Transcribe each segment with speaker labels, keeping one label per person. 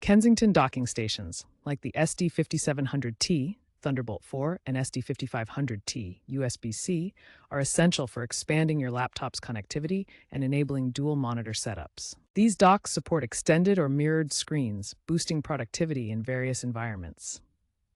Speaker 1: Kensington Docking Stations, like the SD5700T, Thunderbolt 4, and SD5500T, USB-C, are essential for expanding your laptop's connectivity and enabling dual monitor setups. These docks support extended or mirrored screens, boosting productivity in various environments.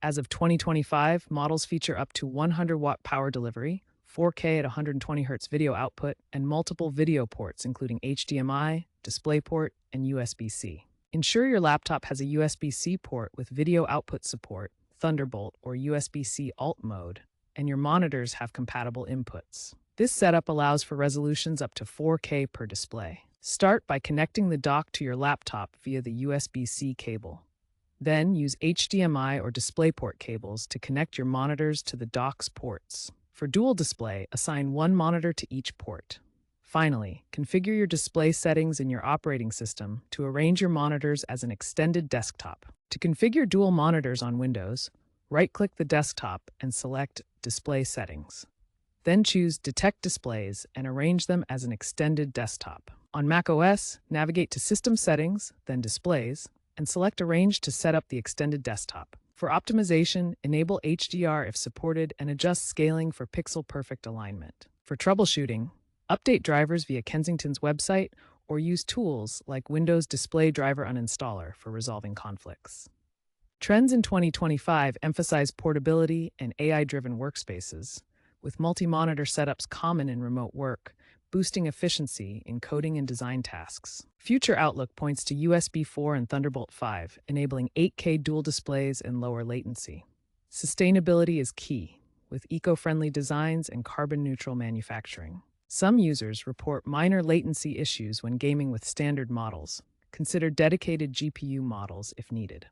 Speaker 1: As of 2025, models feature up to 100-watt power delivery, 4K at 120 Hz video output, and multiple video ports including HDMI, DisplayPort, and USB-C. Ensure your laptop has a USB-C port with video output support, Thunderbolt or USB-C alt mode, and your monitors have compatible inputs. This setup allows for resolutions up to 4K per display. Start by connecting the dock to your laptop via the USB-C cable. Then use HDMI or DisplayPort cables to connect your monitors to the dock's ports. For dual display, assign one monitor to each port. Finally, configure your display settings in your operating system to arrange your monitors as an extended desktop. To configure dual monitors on Windows, right-click the desktop and select Display Settings. Then choose Detect Displays and arrange them as an extended desktop. On macOS, navigate to System Settings, then Displays, and select Arrange to set up the extended desktop. For optimization, enable HDR if supported and adjust scaling for pixel-perfect alignment. For troubleshooting, update drivers via Kensington's website or use tools like Windows Display Driver Uninstaller for resolving conflicts. Trends in 2025 emphasize portability and AI-driven workspaces, with multi-monitor setups common in remote work, boosting efficiency in coding and design tasks. Future outlook points to USB 4 and Thunderbolt 5, enabling 8K dual displays and lower latency. Sustainability is key, with eco-friendly designs and carbon-neutral manufacturing. Some users report minor latency issues when gaming with standard models. Consider dedicated GPU models if needed.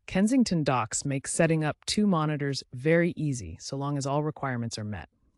Speaker 1: Kensington docks make setting up two monitors very easy so long as all requirements are met.